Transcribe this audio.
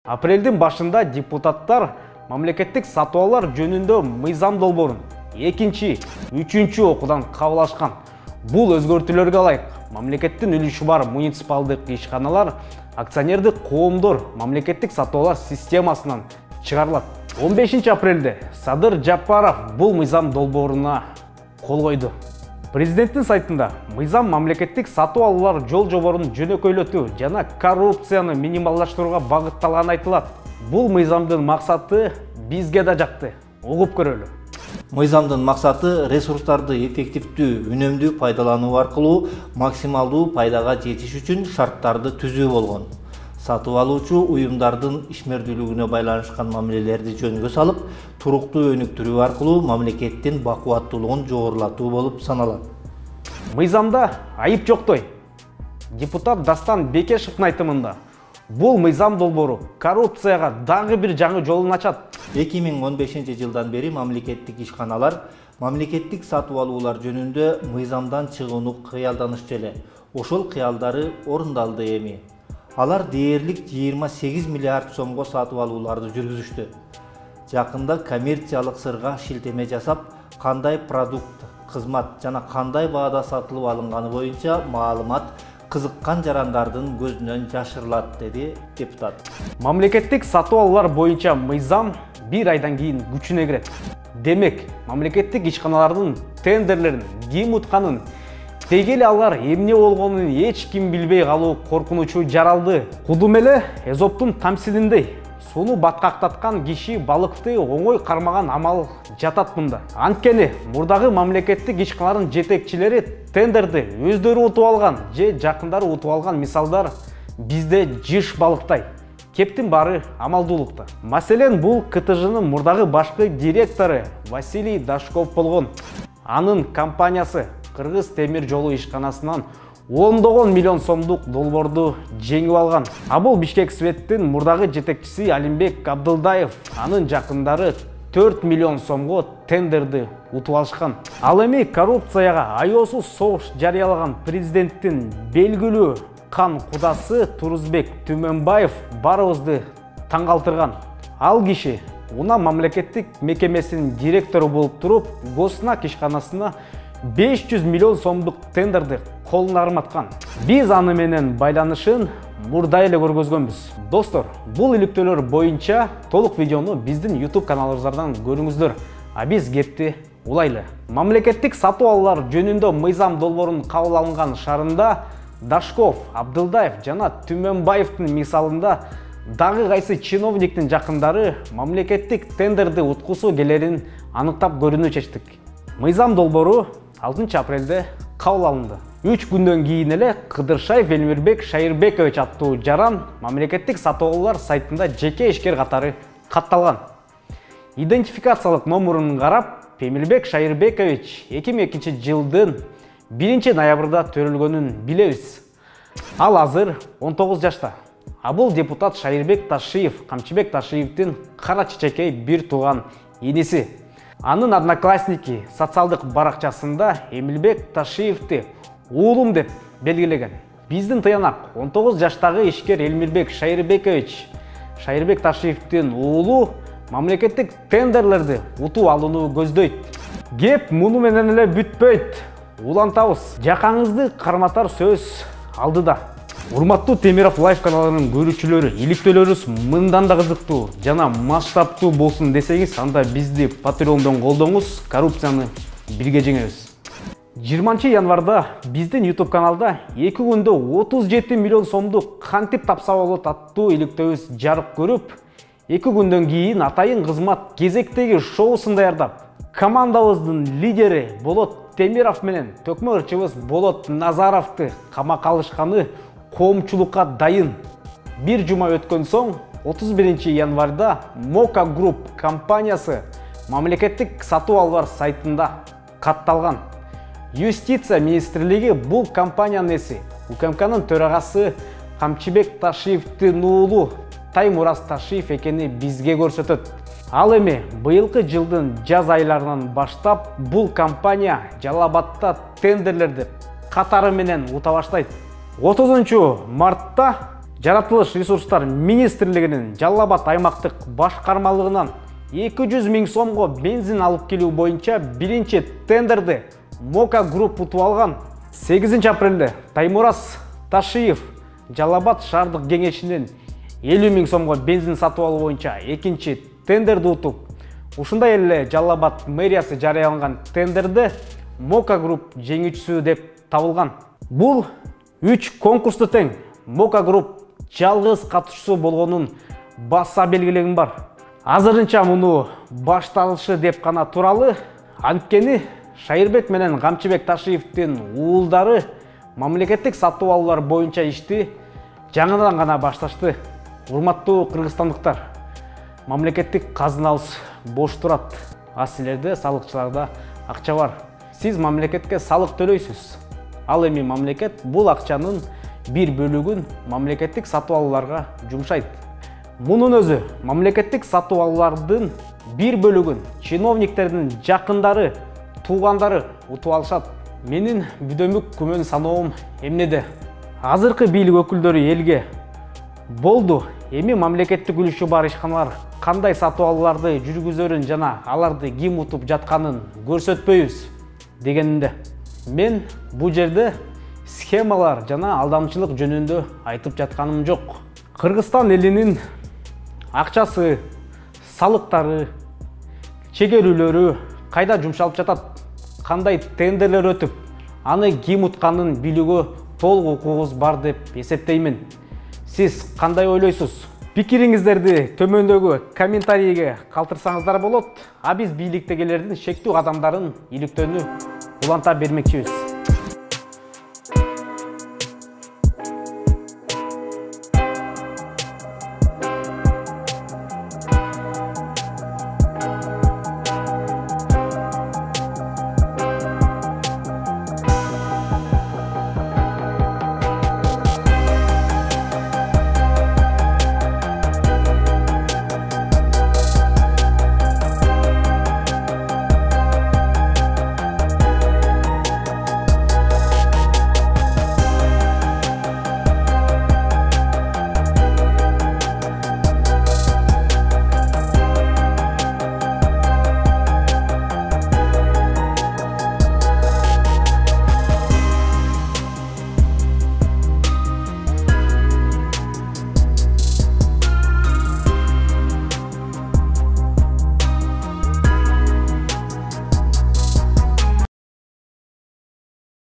Апрелдин башында депутаттар мамлекеттик сатып алуулар жөнүндө мыйзам долбоорун 2-3 окуудан кабыл алышкан. Бул өзгөртүүлөргө ылайык мамлекеттин үлүшү бар муниципалдык ишканалар акционердик коомдор мамлекеттик сатып алуулар системасынан чыгарылат. 15 апрелде Садыр Жапаров бул мыйзам долбооруна кол койду. Президенттин сайтында мыйзам мамлекеттик сатып алуулар жол жоборун жөнөкөйлөтүү жана коррупцияны минималдаштырууга багытталганы айтылат. Бул мыйзамдын максаты бизге да жакты. Угуп көрөлү. Мыйзамдын максаты ресурстарды эффективдүү, үнөмдүү пайдалануу аркылуу максималдуу пайдага жетиш үчүн шарттарды түзүү болгон. Сатып алуучу уюмдардын ишмердүүлүгүнө байланышкан мамилелерди жөнгө салып, туруктуу өнүктүрүү аркылуу мамлекеттин бакубаттуулугун жогорулатуу болуп саналат. Мыйзамда айып жоктой. Депутат Дастан Бекешевдин айтымында, бул мыйзам долбоору коррупцияга дагы бир жаңы жолун ачат. 2015 жылдан бери мамлекеттик ишканалар мамлекеттик сатып алуулар жөнүндө мыйзамдан чыгууну кыялданышчу эле. Ошол кыялдары орундалды эми. Алар дээрлик 28 миллиард сомго сатып алууларды жүргүзүштү. Жакында коммерциялык сырга шилтеме жасап, кандай продукт, кызмат жана кандай баада сатылып алынганы боюнча маалымат кызыккан жарандардын көзүнөн жашырылат, деди депутат. Мамлекеттик сатып алуулар боюнча мыйзам 1 айдан кийин күчүнө кирет. Демек, мамлекеттик ишканалардын тендерлерин ким утканын, теги эле алар эмне болгонун эч ким билбей калуу коркунучу жаралды. Кудум эле Эзоптун тамсилиндей, сууну баткактаткан киши балыкты оңой кармаган амал жатат мында. Анткени мурдагы мамлекеттик ишканалардын жетекчилери тендерди өздөрү утуп алган же жакындары утуп алган мисалдар бизде жыш балыктай. Кептин баары амалдуулукта. Маселен, бул КТЖнын мурдагы башкы директору Василий Дашков болгон. Анын компаниясы Кыргыз темир жолу ишканасынан ондогон миллион сомдук долбоорду жеңип алган. А бул Бишкек Светтин мурдагы жетекчиси Алимбек Абдылдаев, анын жакындары 4 миллион сомго тендерди утуп алышкан. Ал эми коррупцияга аёсуз согуш жарыялаган президенттин белгилүү кан кудасы Турузбек Түмөнбаев баарыбызды таң калтырган. Ал киши Уна мамлекеттик мекемесинин директору болуп туруп, Госнак ишканасына 500 миллион сомдук тендерди колуна карматкан. Биз аны менен байланышын мурда эле көргөзгөнбүз. Достор, бул иликтөөлөр боюнча толук видеону биздин YouTube каналыбыздан көрүңүздөр. А биз кепти улайлы. Мамлекеттик сатып алуулар жөнүндө мыйзам долбоорун кабыл алынган шарында Дашков, Абдылдаев жана Түмөнбаевдин мисалында дагы кайсы чиновниктин жакындары мамлекеттик тендерди уткусу келерин аныктап көрүүнү чечтик. Мыйзам долбоору 6 апрелде кабыл алынды. 3 күндөн кийин эле Кыдыршаев Элмирбек Шайырбекович аттуу жаран мамлекеттик сатып алуулар сайтында жеке ишкер катары катталган. Идентификациялык номурун карап, Эмирбек Шайырбекович 2002 жылдын 1 ноябрда төрөлгөнүн билебиз. Ал азыр 19 жашта. А бул депутат Шайырбек Ташиев, Камчыбек Ташиевдин кара чечекей бир тууган иниси. Анын одноклассники социалдык баракчасында Эмилбек Ташиевди уулум деп белгилеген. Биздин тыянак 19 жаштагы ишкер Элмирбек Шайырбекович Шайырбек Ташиевдин уулу мамлекеттик тендерлерди утуп алууну көздөйт. Кеп муну менен эле бүтпөйт. Улантабыз. Жакаңызды карматар сөз алдыда. Урматтуу Темиров Лайф каналынын көрүүчүлөрү, иликтөөлөрүбүз мындан да кызыктуу жана масштабтуу болсун десеңиз, анда бизди Patreon'дон колдоңуз, коррупцияны бирге жеңебиз. 20 январда биздин YouTube каналда 2 күндө 37 миллион сомдук кантип тапса болот аттуу иликтөөбүз жарык көрүп, 2 күндөн кийин атайын кызмат кезектеги шоусун даярдап, командабыздын лидери Болот Темиров менен төкмө ырчыбыз Болот Назаровду камакка алышканы коомчулукка дайын. Бир жума өткөн соң 31 январда Moka Group компаниясы мамлекеттик сатып алуулар сайтында катталган. Юстиция министрлиги бул компаниянын эси, УКМКнын төрагасы Камчыбек Ташиевдин уулу Таймураз Ташиев экени бизге көрсөтөт. Ал эми быйылкы жылдын жаз айларынан баштап бул компания Жалал Абадта тендерлерди катары менен ута баштайт. 30 мартта Жаратылыш ресурстар министрлигинин Жалал Абад аймактык башкармалыгынан 200 000 сомго бензин алып келүү боюнча биринчи тендерди Мока Групп утуп алган. 8 апрелде Таймураз Ташиев Жалал Абад шаардык кеңешинен 50 000 сомго бензин сатып алуу боюнча экинчи тендерди утуп, ушундай эле Жалал Абад мэриясы жарыяланган тендерде Мока Групп жеңүүчүсү деп табылган. Бул 3 конкурсту тең Мока Групп жалгыз катышуусу болгонун баса белгилегим бар. Азырынча муну башталышы деп гана туралы, анткени Шайырбек менен Камчыбек Ташиевдин уулдары мамлекеттик сатып алуулар боюнча ишти жаңыдан гана башташты. Урматтуу кыргызстандыктар, мамлекеттик казынабыз бош турат. Силерде салыкчыларда акча бар. Сиз мамлекетке салык төлөйсүз. Ал эми мамлекет бул акчанын бир бөлүгүн мамлекеттик сатып алууларга жумшайт. Мунун өзү мамлекеттик сатып алуулардын бир бөлүгүн чиновниктердин жакындары, туугандары утуп алышат. Менин бүдөмүк күмөн саноом эмнеде? Азыркы бийлик өкүлдөрү элге болду, эми мамлекеттик үлүшү бар ишканалар кандай сатып алууларды жүргүзөрүн жана аларды ким утуп жатканын көрсөтпөйбүз дегенинде. Мен бул жерде схемалар жана алдамчылык жөнүндө айтып жатканым жок. Кыргызстан элинин акчасы, салыктары, чегерүүлөрү кайда жумшалып жатат? Кандай тендерлер өтүп, аны ким утканын билүүгө толук укугубуз бар деп эсептеймин. Сиз кандай ойлойсуз? Пикириңиздерди төмөндөгү комментарийге калтырсаңыздар болот. А биз бийликтегилердин шектүү кадамдарын иликтөөнү уланта бермекчибиз.